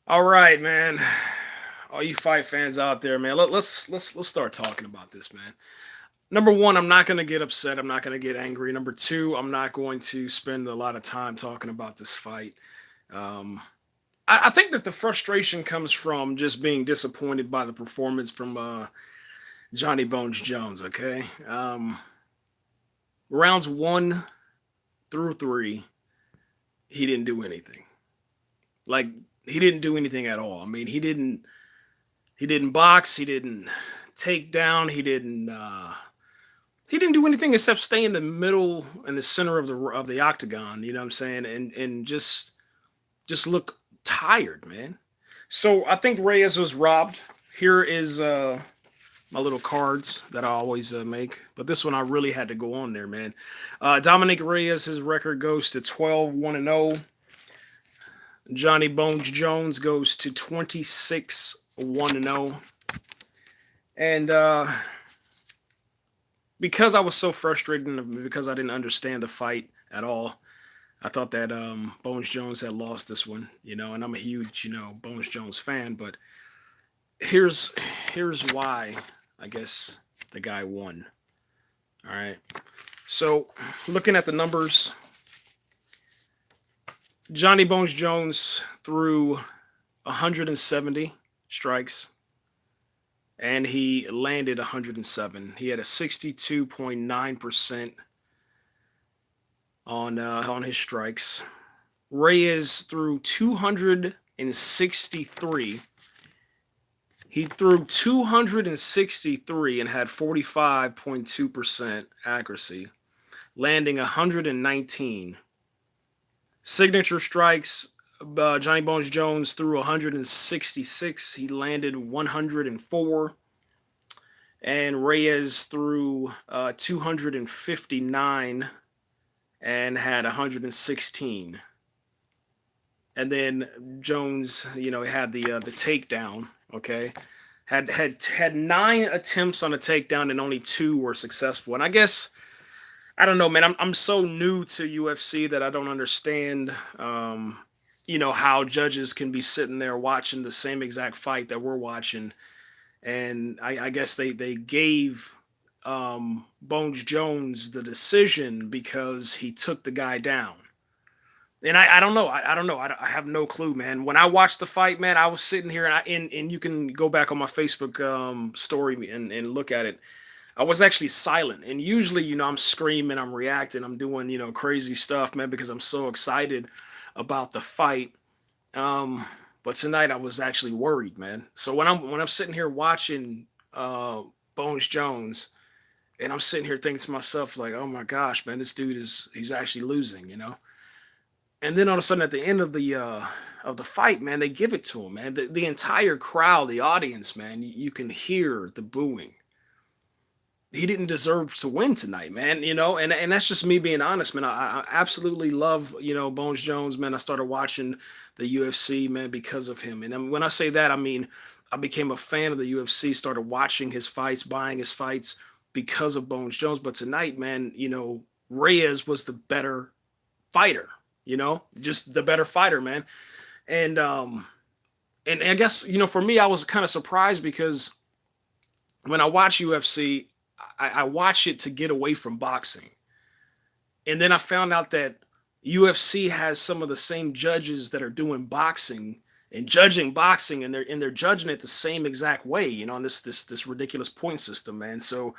All right, man. All you fight fans out there, man. Let's start talking about this, man. Number one, I'm not gonna get upset. I'm not gonna get angry. Number two, I'm not going to spend a lot of time talking about this fight. Um, I think that the frustration comes from just being disappointed by the performance from Johnny Bones Jones. Okay, rounds 1 through 3, he didn't do anything. Like he didn't do anything at all. I mean, he didn't box. He didn't take down. He didn't do anything except stay in the middle and the center of the octagon. You know what I'm saying? And just look tired, man. So I think Reyes was robbed. Here is my little cards that I always make, but this one I really had to go on there, man. Dominic Reyes, his record goes to 12-1-0. Johnny Bones Jones goes to 26-1-0. And because I was so frustrated and because I didn't understand the fight at all, I thought that Bones Jones had lost this one, and I'm a huge, Bones Jones fan, but here's here's why I guess the guy won. All right. So, looking at the numbers, Johnny Bones Jones threw 170 strikes and he landed 107. He had a 62.9% on his strikes. Reyes threw 263. He threw 263 and had 45.2% accuracy, landing 119. Signature strikes, Johnny Bones Jones threw 166. He landed 104. And Reyes threw 259 and had 116. And then Jones, had the takedown. Okay, had 9 attempts on a takedown and only 2 were successful. And I guess I don't know, man. I'm so new to UFC that I don't understand. How judges can be sitting there watching the same exact fight that we're watching, and I guess they gave Bones Jones the decision because he took the guy down. And I don't know. I don't know. I have no clue, man. When I watched the fight, man, I was sitting here and you can go back on my Facebook story and look at it. I was actually silent. And usually, I'm screaming, I'm reacting, I'm doing, crazy stuff, man, because I'm so excited about the fight. But tonight I was actually worried, man. So when I'm sitting here watching Bones Jones, and I'm sitting here thinking to myself, like, oh my gosh, man, this dude he's actually losing. And then all of a sudden at the end of the fight, man, they give it to him, man. The entire crowd, the audience, man, you can hear the booing. He didn't deserve to win tonight, man. And that's just me being honest, man. I absolutely love Bones Jones, man. I started watching the UFC, man, because of him. And when I say that, I mean I became a fan of the UFC, started watching his fights, buying his fights because of Bones Jones. But tonight, man, Reyes was the better fighter. Just the better fighter, man. And and I guess for me, I was kind of surprised because when I watch UFC, I watch it to get away from boxing. And then I found out that UFC has some of the same judges that are doing boxing and judging boxing, and they're judging it the same exact way, on this ridiculous point system, man. So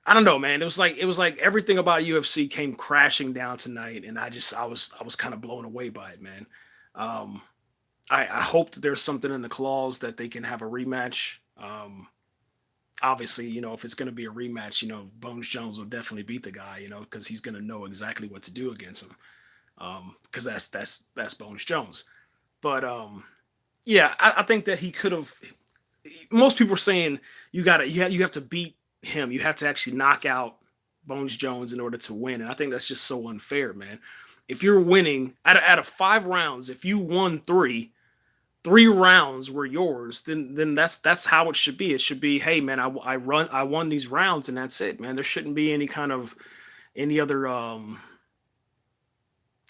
I don't know, man. It was like everything about UFC came crashing down tonight, and I was kind of blown away by it, man. Um, I hope that there's something in the clause that they can have a rematch. Obviously, if it's going to be a rematch, Bones Jones will definitely beat the guy, because he's going to know exactly what to do against him. Because that's Bones Jones. But yeah, I think that he could have. Most people are saying you have to beat him. You have to actually knock out Bones Jones in order to win, and I think that's just so unfair, man. If you're winning out of 5 rounds, if you won three rounds were yours, then that's how it should be. It should be, hey man, I won these rounds and that's it, man. There shouldn't be any kind of any other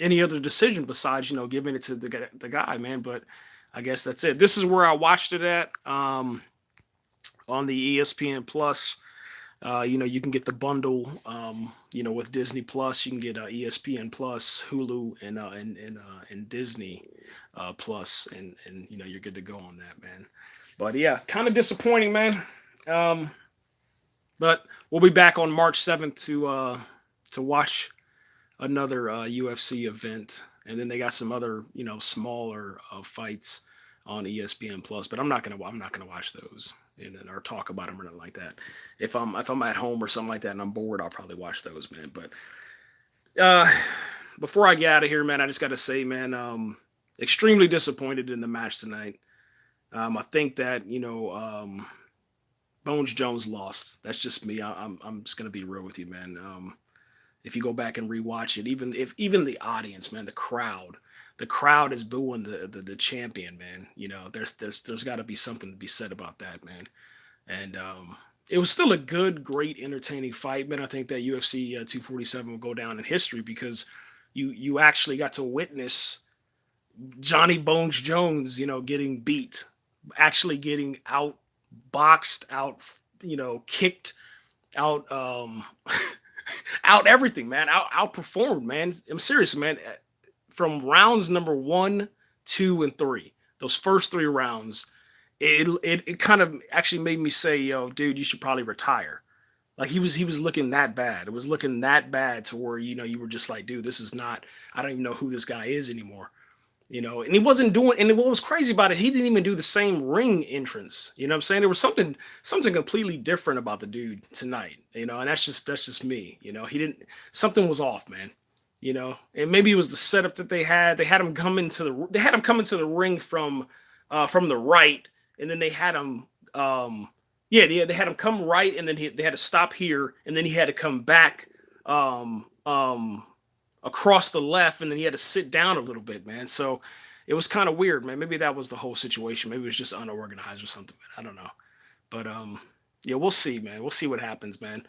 any other decision besides giving it to the guy, man. But I guess that's it. This is where I watched it at, on the ESPN Plus. You can get the bundle, with Disney Plus. You can get ESPN Plus, Hulu, and Disney Plus, and you're good to go on that, man. But yeah, kind of disappointing, man. Um, but we'll be back on March 7th to watch another UFC event, and then they got some other smaller fights on ESPN Plus. But I'm not gonna watch those or talk about them or nothing like that. If I'm at home or something like that and I'm bored, I'll probably watch those, man. But uh, before I get out of here, man, I just got to say, man, extremely disappointed in the match tonight. I think that Bones Jones lost. That's just me. I'm just gonna be real with you, man. If you go back and rewatch it, even the audience, man, the crowd is booing the champion, man. There's got to be something to be said about that, man. And it was still a good, great, entertaining fight, man. I think that UFC 247 will go down in history because you actually got to witness Johnny Bones Jones, getting beat, actually getting out boxed, out, kicked, out, out everything, man, outperformed, man. I'm serious, man. From rounds number 1, 2, and 3, those first 3 rounds, it kind of actually made me say, yo, dude, you should probably retire. Like he was looking that bad. It was looking that bad to where you were just like, dude, this is not. I don't even know who this guy is anymore. And he wasn't doing. And what was crazy about it, he didn't even do the same ring entrance. You know what I'm saying? There was something completely different about the dude tonight. And that's just me. He didn't. Something was off, man. And maybe it was the setup that they had. They had him come into the ring from the right, and then they had him. Yeah, they had him come right, and then they had to stop here, and then he had to come back. Across the left, and then he had to sit down a little bit, man. So it was kind of weird, man. Maybe that was the whole situation. Maybe it was just unorganized or something, man. I don't know. But yeah, we'll see, man. We'll see what happens, man.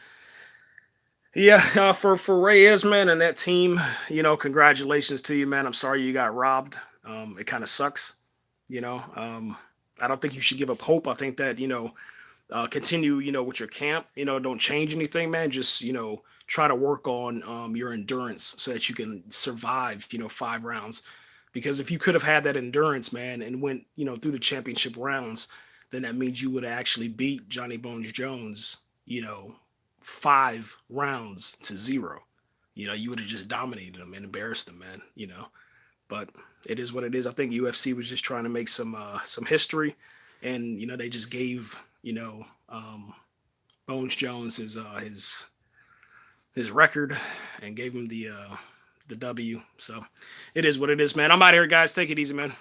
Yeah, for Reyes, man, and that team, congratulations to you, man. I'm sorry you got robbed. It kind of sucks, you know. I don't think you should give up hope. I think that continue, with your camp. Don't change anything, man. Just try to work on your endurance so that you can survive, 5 rounds. Because if you could have had that endurance, man, and went, through the championship rounds, then that means you would have actually beat Johnny Bones Jones, 5 rounds to 0. You would have just dominated him and embarrassed him, man. But it is what it is. I think UFC was just trying to make some history, and they just gave Bones Jones his record and gave him the W. So it is what it is, man. I'm out here, guys. Take it easy, man.